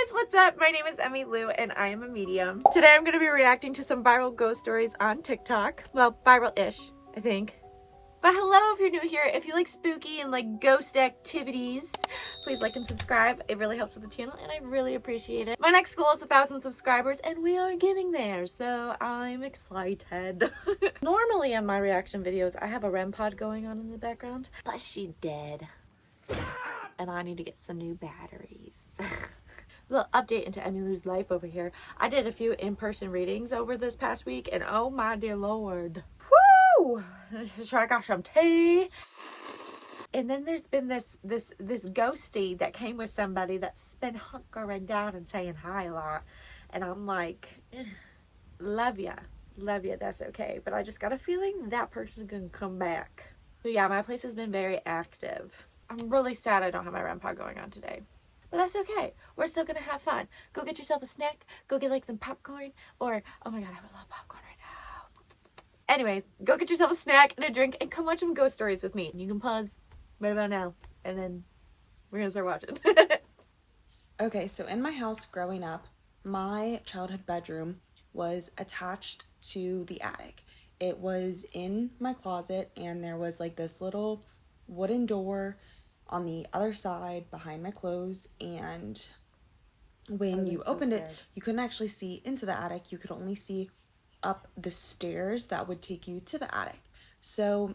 guys, what's up? My name is Emmy Lou and I am a medium. Today I'm going to be reacting to some viral ghost stories on TikTok. Well, viral-ish, I think. But hello if you're new here. If you like spooky and like ghost activities, please like and subscribe. It really helps with the channel and I really appreciate it. My next goal is 1,000 subscribers and we are getting there, so I'm excited. Normally in my reaction videos, I have a REM pod going on in the background, but she's dead. And I need to get some new batteries. Little update into Emmy Lou's life over here. I did a few in-person readings over this past week and oh my dear lord. Woo! Sure, I got some tea. And then there's been this ghosty that came with somebody that's been hunkering down and saying hi a lot. And I'm like, love ya, that's okay. But I just got a feeling that person's gonna come back. So yeah, my place has been very active. I'm really sad I don't have my REM pod going on today. But that's okay. We're still gonna have fun. Go get yourself a snack. Go get like some popcorn. Or, oh my god, I would love popcorn right now. Anyways, go get yourself a snack and a drink and come watch some ghost stories with me. You can pause right about now. And then we're gonna start watching. Okay, so in my house growing up, my childhood bedroom was attached to the attic. It was in my closet and there was like this little wooden door on the other side behind my clothes, and when you opened it, you couldn't actually see into the attic. You could only see up the stairs that would take you to the attic. So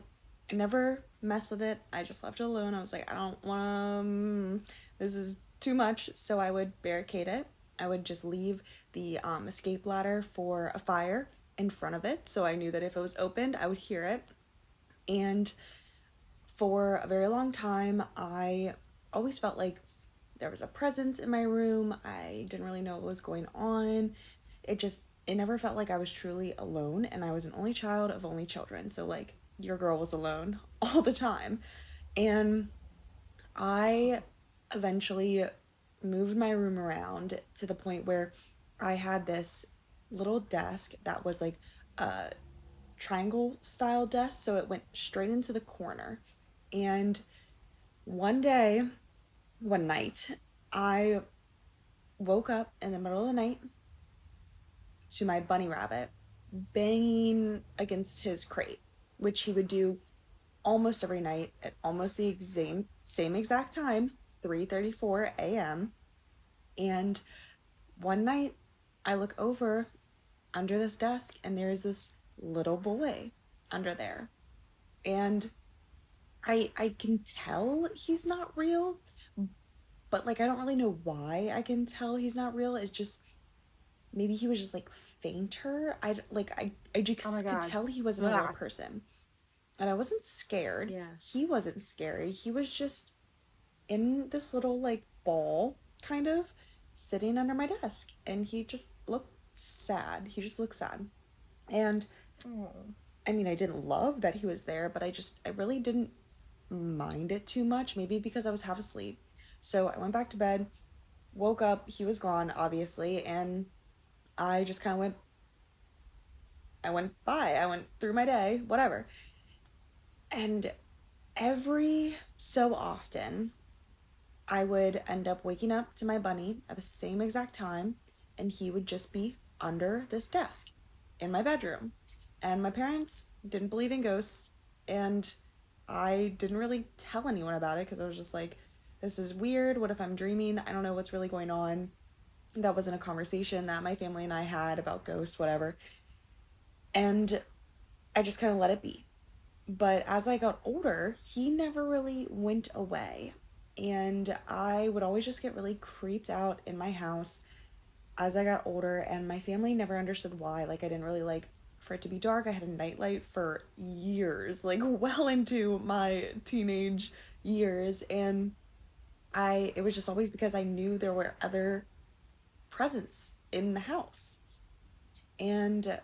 I never messed with it. I just left it alone. I was like, I don't want to, this is too much. So I would barricade it. I would just leave the escape ladder for a fire in front of it, so I knew that if it was opened, I would hear it. And for a very long time, I always felt like there was a presence in my room. I didn't really know what was going on. It never felt like I was truly alone, and I was an only child of only children. So like, your girl was alone all the time. And I eventually moved my room around to the point where I had this little desk that was like a triangle style desk, so it went straight into the corner. And one night, I woke up in the middle of the night to my bunny rabbit banging against his crate, which he would do almost every night at almost the same exact time, 3:34 a.m. And one night, I look over under this desk and there's this little boy under there. And I can tell he's not real, but like I don't really know why I can tell he's not real. It's just maybe he was just like fainter. I just could tell he wasn't a real person. And I wasn't scared. Yeah. He wasn't scary. He was just in this little like ball kind of sitting under my desk, and he just looked sad. He just looked sad. And I mean, I didn't love that he was there, but I really didn't mind it too much, maybe because I was half asleep. So I went back to bed, woke up, he was gone obviously, and I just kind of went through my day, whatever. And every so often I would end up waking up to my bunny at the same exact time, and he would just be under this desk in my bedroom. And my parents didn't believe in ghosts, and I didn't really tell anyone about it because I was just like, this is weird. What if I'm dreaming? I don't know what's really going on. That wasn't a conversation that my family and I had about ghosts, whatever. And I just kind of let it be. But as I got older, he never really went away. And I would always just get really creeped out in my house as I got older, and my family never understood why. Like, I didn't really like for it to be dark. I had a nightlight for years, like well into my teenage years, and it was just always because I knew there were other presence in the house. And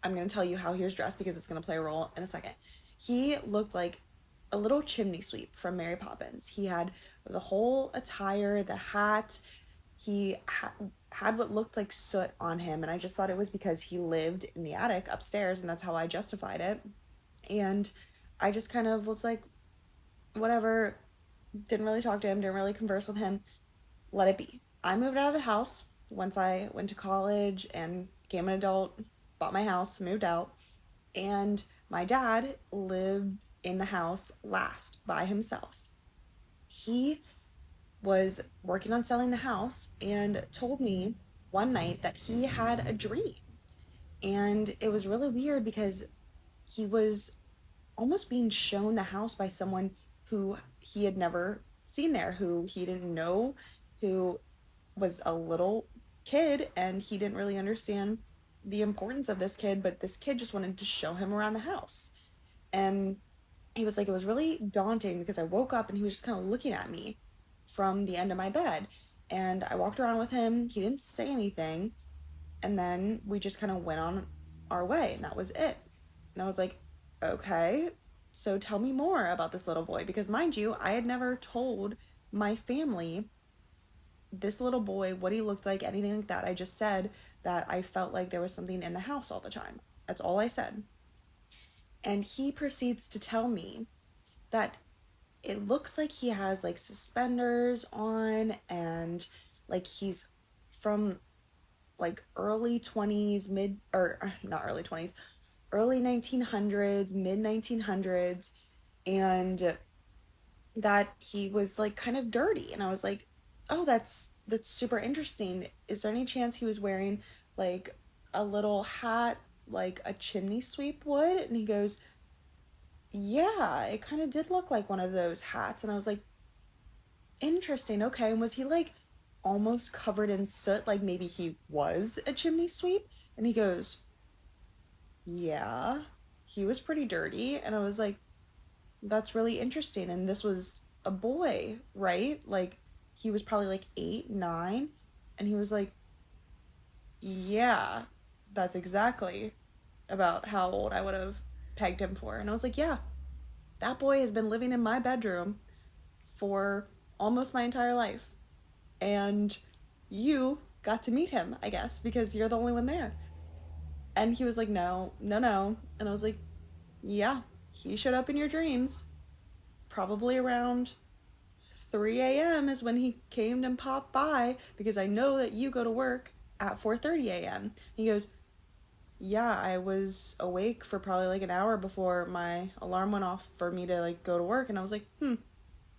I'm going to tell you how he was dressed because it's going to play a role in a second. He looked like a little chimney sweep from Mary Poppins. He had the whole attire, the hat. He had what looked like soot on him, and I just thought it was because he lived in the attic upstairs, and that's how I justified it. And I just kind of was like, whatever, Didn't really talk to him, didn't really converse with him. Let it be. I moved out of the house once I went to college and became an adult, bought my house, moved out, and my dad lived in the house last by himself. He was working on selling the house and told me one night that he had a dream. And it was really weird because he was almost being shown the house by someone who he had never seen there, who he didn't know, who was a little kid, and he didn't really understand the importance of this kid, but this kid just wanted to show him around the house. And he was like, it was really daunting because I woke up and he was just kind of looking at me from the end of my bed. And I walked around with him. He didn't say anything. And then we just kind of went on our way, and that was it. And I was like, okay, so tell me more about this little boy. Because, mind you, I had never told my family this little boy, what he looked like, anything like that. I just said that I felt like there was something in the house all the time. That's all I said. And he proceeds to tell me that it looks like he has like suspenders on, and like he's from like early 20s, mid or not early 20s, early 1900s, mid 1900s, and that he was like kind of dirty. And I was like, "Oh, that's super interesting. Is there any chance he was wearing like a little hat like a chimney sweep would?" And he goes, "Yeah, it kind of did look like one of those hats." And I was like, "Interesting. Okay." And was he like almost covered in soot, like maybe he was a chimney sweep? And he goes, "Yeah, he was pretty dirty." And I was like, "That's really interesting." And this was a boy, right? Like he was probably like 8, 9. And he was like, "Yeah, that's exactly about how old I would have pegged him for." And I was like, "Yeah, that boy has been living in my bedroom for almost my entire life. And you got to meet him, I guess, because you're the only one there." And he was like, "No, no, no." And I was like, "Yeah, he showed up in your dreams. Probably around 3 a.m. is when he came and popped by because I know that you go to work at 4:30 a.m." He goes, "Yeah, I was awake for probably like an hour before my alarm went off for me to like go to work." And I was like,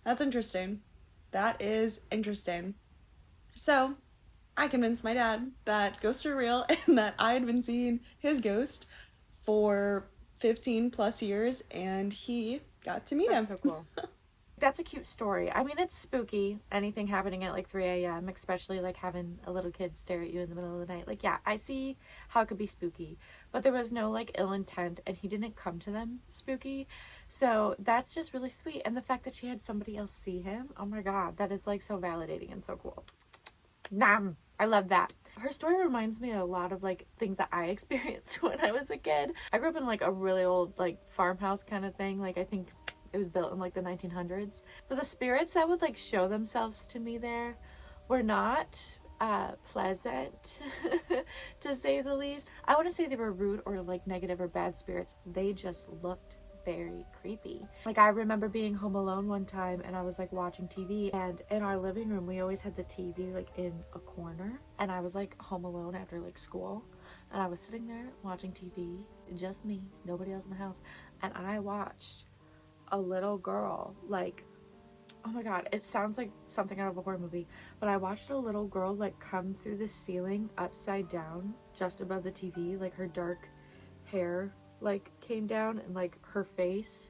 that's interesting. That is interesting." So I convinced my dad that ghosts are real and that I had been seeing his ghost for 15 plus years, and he got to meet That's him. so cool. That's a cute story. I mean, it's spooky. Anything happening at like 3 a.m., especially like having a little kid stare at you in the middle of the night. Like, yeah, I see how it could be spooky, but there was no like ill intent, and he didn't come to them spooky. So that's just really sweet. And the fact that she had somebody else see him, oh my God, that is like so validating and so cool. Nam. I love that. Her story reminds me a lot of like things that I experienced when I was a kid. I grew up in like a really old like farmhouse kind of thing. Like I think it was built in like the 1900s. But the spirits that would like show themselves to me there were not pleasant to say the least. I wouldn't say they were rude or like negative or bad spirits. They just looked very creepy. Like I remember being home alone one time and I was like watching TV, and in our living room we always had the TV like in a corner, and I was like home alone after like school, and I was sitting there watching TV, just me, nobody else in the house, and I watched a little girl like, oh my God, it sounds like something out of a horror movie, but I watched a little girl like come through the ceiling upside down just above the TV, like her dark hair like came down and like her face,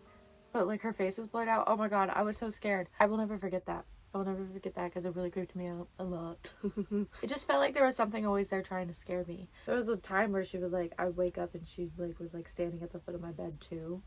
but like her face was blurred out. Oh my God, I was so scared. I will never forget that. I will never forget that because it really creeped me out a lot. It just felt like there was something always there trying to scare me. There was a time where she would like, I'd wake up and she like was like standing at the foot of my bed too.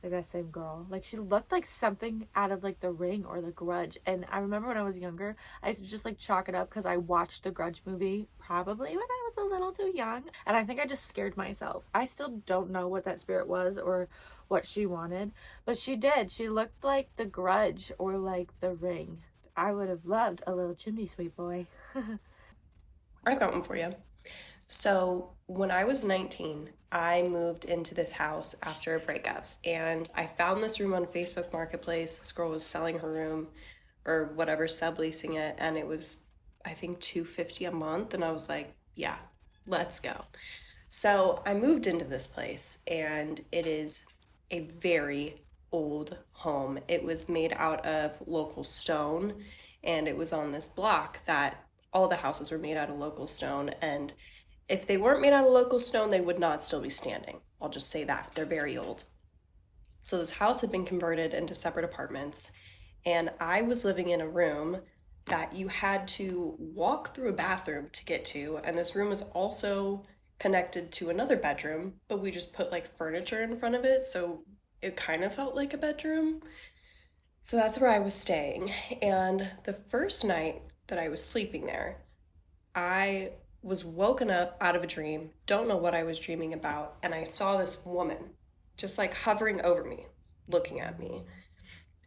Like that same girl. Like she looked like something out of like The Ring or The Grudge. And I remember when I was younger, I used to just like chalk it up because I watched the Grudge movie probably when I was a little too young. And I think I just scared myself. I still don't know what that spirit was or what she wanted, but she did. She looked like The Grudge or like The Ring. I would have loved a little chimney sweep boy. I've got one for you. So, when I was 19, I moved into this house after a breakup, and I found this room on Facebook Marketplace. This girl was selling her room or whatever, subleasing it, and it was, I think, $250 a month, and I was like, yeah, let's go. So I moved into this place, and it is a very old home. It was made out of local stone, and it was on this block that all the houses were made out of local stone. And if they weren't made out of local stone, they would not still be standing. I'll just say that. They're very old. So this house had been converted into separate apartments, and I was living in a room that you had to walk through a bathroom to get to, and this room is also connected to another bedroom, but we just put like furniture in front of it, so it kind of felt like a bedroom. So that's where I was staying. And the first night that I was sleeping there, I was woken up out of a dream, don't know what I was dreaming about, and I saw this woman just like hovering over me, looking at me.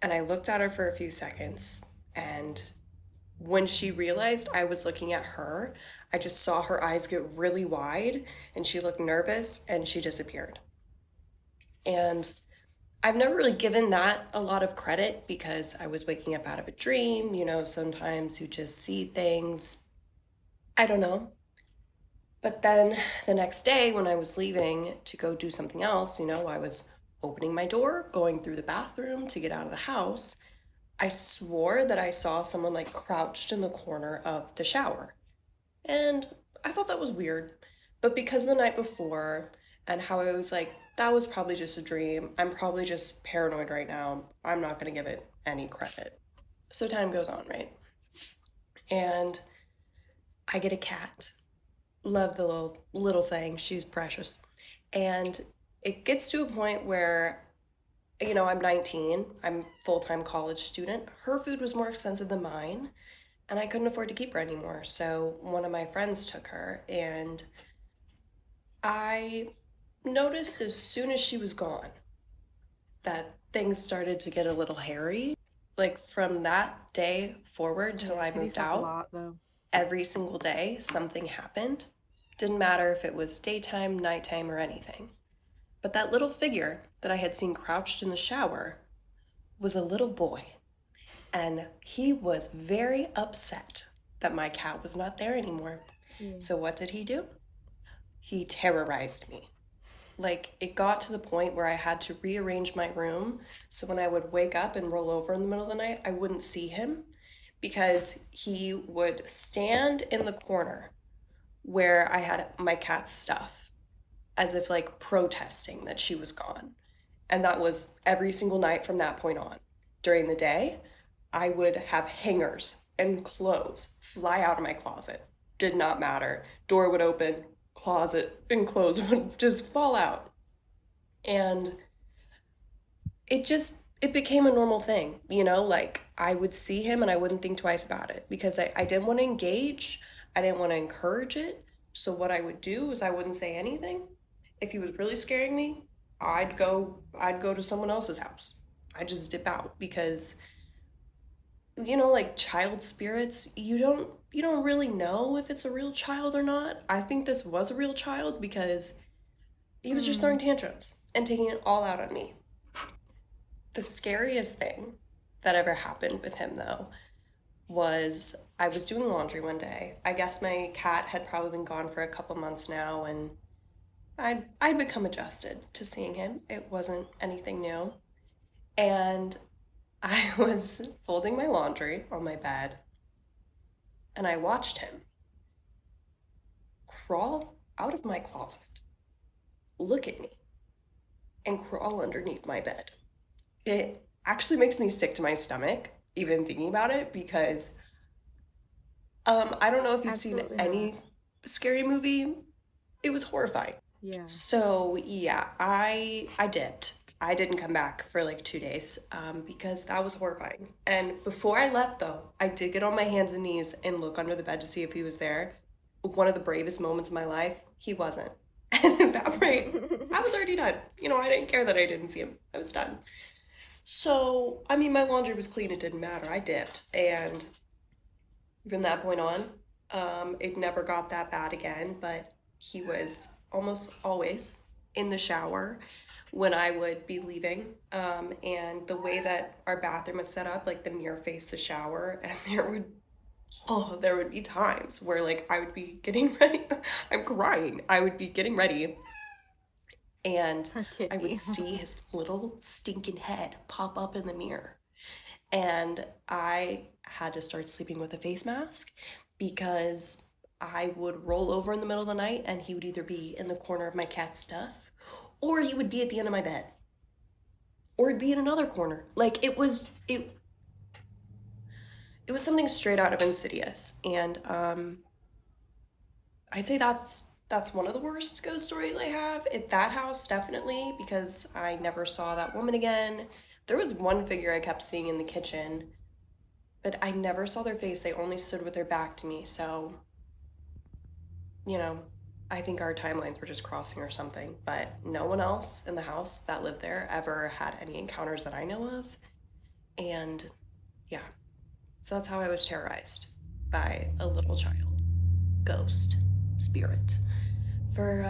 And I looked at her for a few seconds, and when she realized I was looking at her, I just saw her eyes get really wide, and she looked nervous, and she disappeared. And I've never really given that a lot of credit because I was waking up out of a dream. You know, sometimes you just see things. I don't know. But then the next day, when I was leaving to go do something else, you know, I was opening my door, going through the bathroom to get out of the house. I swore that I saw someone like crouched in the corner of the shower. And I thought that was weird. But because the night before and how I was like, that was probably just a dream. I'm probably just paranoid right now. I'm not going to give it any credit. So time goes on, right? And I get a cat. Love the little thing. She's precious. And it gets to a point where, you know, I'm 19. I'm full-time college student. Her food was more expensive than mine, and I couldn't afford to keep her anymore. So one of my friends took her, and I noticed as soon as she was gone that things started to get a little hairy. Like from that day forward till I moved out, lot, though. every single day something happened. Didn't matter if it was daytime, nighttime, or anything. But that little figure that I had seen crouched in the shower was a little boy. And he was very upset that my cat was not there anymore. So what did he do? He terrorized me. Like, it got to the point where I had to rearrange my room so when I would wake up and roll over in the middle of the night, I wouldn't see him because he would stand in the corner where I had my cat's stuff as if like protesting that she was gone. And that was every single night from that point on. During the day, I would have hangers and clothes fly out of my closet. Did not matter. Door would open, closet and clothes would just fall out. And it became a normal thing, you know, like I would see him and I wouldn't think twice about it because I didn't want to engage. I didn't want to encourage it. So what I would do is I wouldn't say anything. If he was really scaring me, I'd go to someone else's house. I just dip out because, you know, like child spirits, you don't really know if it's a real child or not. I think this was a real child because he was just throwing tantrums and taking it all out on me. The scariest thing that ever happened with him, though, was I was doing laundry one day. I guess my cat had probably been gone for a couple months now, and I'd become adjusted to seeing him. It wasn't anything new. And I was folding my laundry on my bed, and I watched him crawl out of my closet, look at me, and crawl underneath my bed. It actually makes me sick to my stomach, even thinking about it, because I don't know if you've seen any scary movie. It was horrifying. Yeah. So yeah, I dipped. I didn't come back for like 2 days because that was horrifying. And before I left, though, I did get on my hands and knees and look under the bed to see if he was there. One of the bravest moments of my life, he wasn't. And at that point, I was already done. You know, I didn't care that I didn't see him. I was done. So, I mean, my laundry was clean. It didn't matter. I dipped. And from that point on, it never got that bad again. But he was almost always in the shower when I would be leaving. And the way that our bathroom was set up, like the mirror faced the shower, and there would be times where like I would be getting ready. I'm crying. I would be getting ready and Poor I would kitty. see his little stinking head pop up in the mirror. And I had to start sleeping with a face mask because I would roll over in the middle of the night and he would either be in the corner of my cat's stuff or he would be at the end of my bed or he'd be in another corner. Like it was something straight out of Insidious. And I'd say that's one of the worst ghost stories I have at that house, definitely, because I never saw that woman again. There was one figure I kept seeing in the kitchen, but I never saw their face. They only stood with their back to me. So, you know, I think our timelines were just crossing or something. But no one else in the house that lived there ever had any encounters that I know of. And yeah, so that's how I was terrorized by a little child, ghost, spirit, for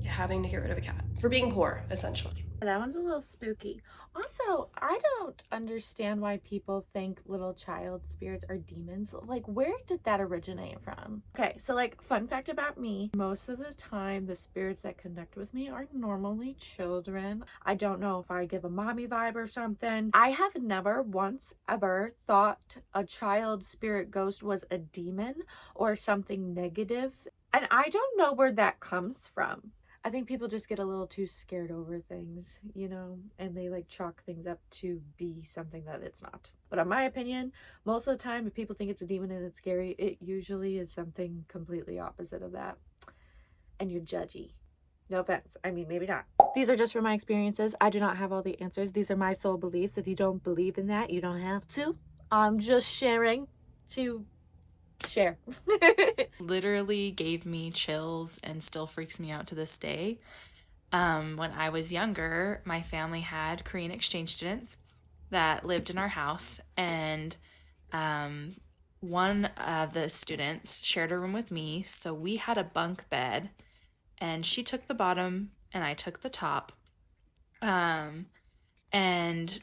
having to get rid of a cat, for being poor, essentially. That one's a little spooky. Also, I don't understand why people think little child spirits are demons. Like, where did that originate from? Okay, so like, fun fact about me, most of the time the spirits that connect with me are normally children. I don't know if I give a mommy vibe or something. I have never once ever thought a child spirit ghost was a demon or something negative. And I don't know where that comes from. I think people just get a little too scared over things, you know, and they like chalk things up to be something that it's not. But in my opinion, most of the time, if people think it's a demon and it's scary, it usually is something completely opposite of that. And you're judgy. No offense. I mean, maybe not. These are just from my experiences. I do not have all the answers. These are my soul beliefs. If you don't believe in that, you don't have to. I'm just sharing to share. Literally gave me chills and still freaks me out to this day. When I was younger, my family had Korean exchange students that lived in our house, and one of the students shared a room with me, so we had a bunk bed, and she took the bottom and I took the top. And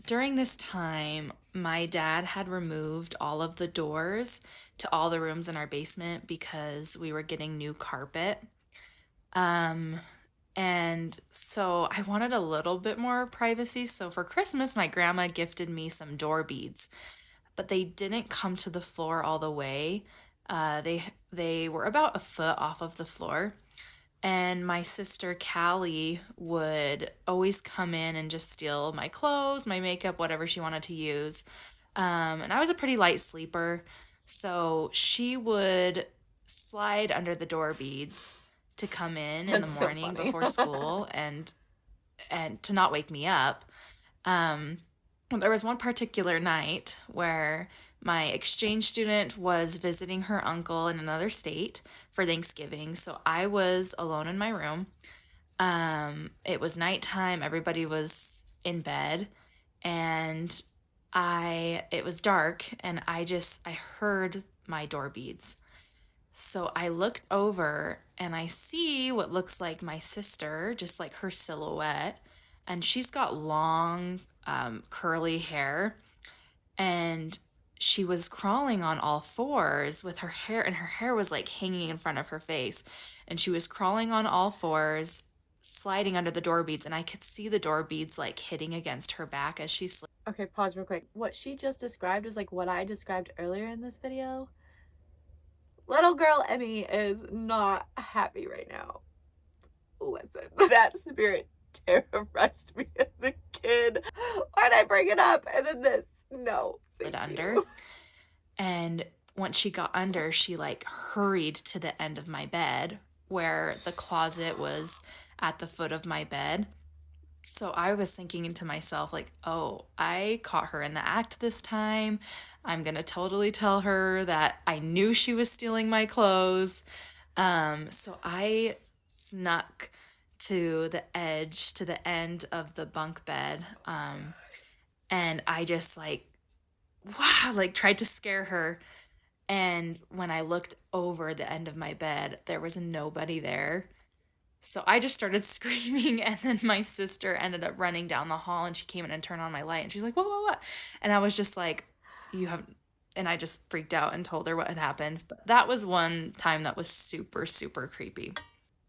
during this time, my dad had removed all of the doors to all the rooms in our basement because we were getting new carpet. And so I wanted a little bit more privacy. So for Christmas, my grandma gifted me some door beads, but they didn't come to the floor all the way. They were about a foot off of the floor. And my sister Callie would always come in and just steal my clothes, my makeup, whatever she wanted to use. And I was a pretty light sleeper, so she would slide under the door beads to come in the That's so morning funny. before school and to not wake me up. There was one particular night where my exchange student was visiting her uncle in another state for Thanksgiving, so I was alone in my room. It was nighttime, everybody was in bed, and it was dark, and I heard my door beads. So I looked over and I see what looks like my sister, just like her silhouette, and she's got long, curly hair, and she was crawling on all fours with her hair, and her hair was like hanging in front of her face, and she was crawling on all fours, sliding under the door beads, and I could see the door beads like hitting against her back as she slid. Okay, pause real quick. What she just described is like what I described earlier in this video. Little girl Emmy is not happy right now. Listen, that spirit terrorized me as a kid. Why'd I bring it up? And then this. No. Under. And once she got under, she like hurried to the end of my bed where the closet was at the foot of my bed. So I was thinking to myself, like, oh, I caught her in the act this time. I'm going to totally tell her that I knew she was stealing my clothes. So I snuck to the edge, to the end of the bunk bed. And I just like, wow, like tried to scare her. And when I looked over the end of my bed, there was nobody there. So I just started screaming, and then my sister ended up running down the hall, and she came in and turned on my light, and she's like, what? And I was just like, you have, and I just freaked out and told her what had happened. But that was one time that was super, super creepy.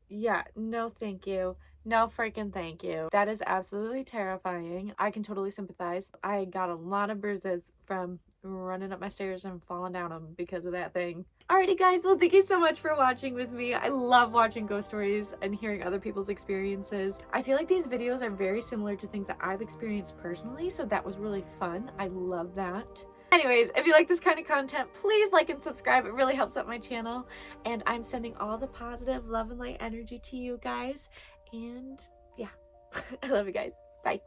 Yeah, no thank you. No freaking thank you. That is absolutely terrifying. I can totally sympathize. I got a lot of bruises from running up my stairs and falling down them because of that thing. Alrighty guys, well thank you so much for watching with me. I love watching ghost stories and hearing other people's experiences. I feel like these videos are very similar to things that I've experienced personally, so that was really fun. I love that. Anyways, if you like this kind of content, please like and subscribe. It really helps out my channel. And I'm sending all the positive love and light energy to you guys. And yeah, I love you guys. Bye.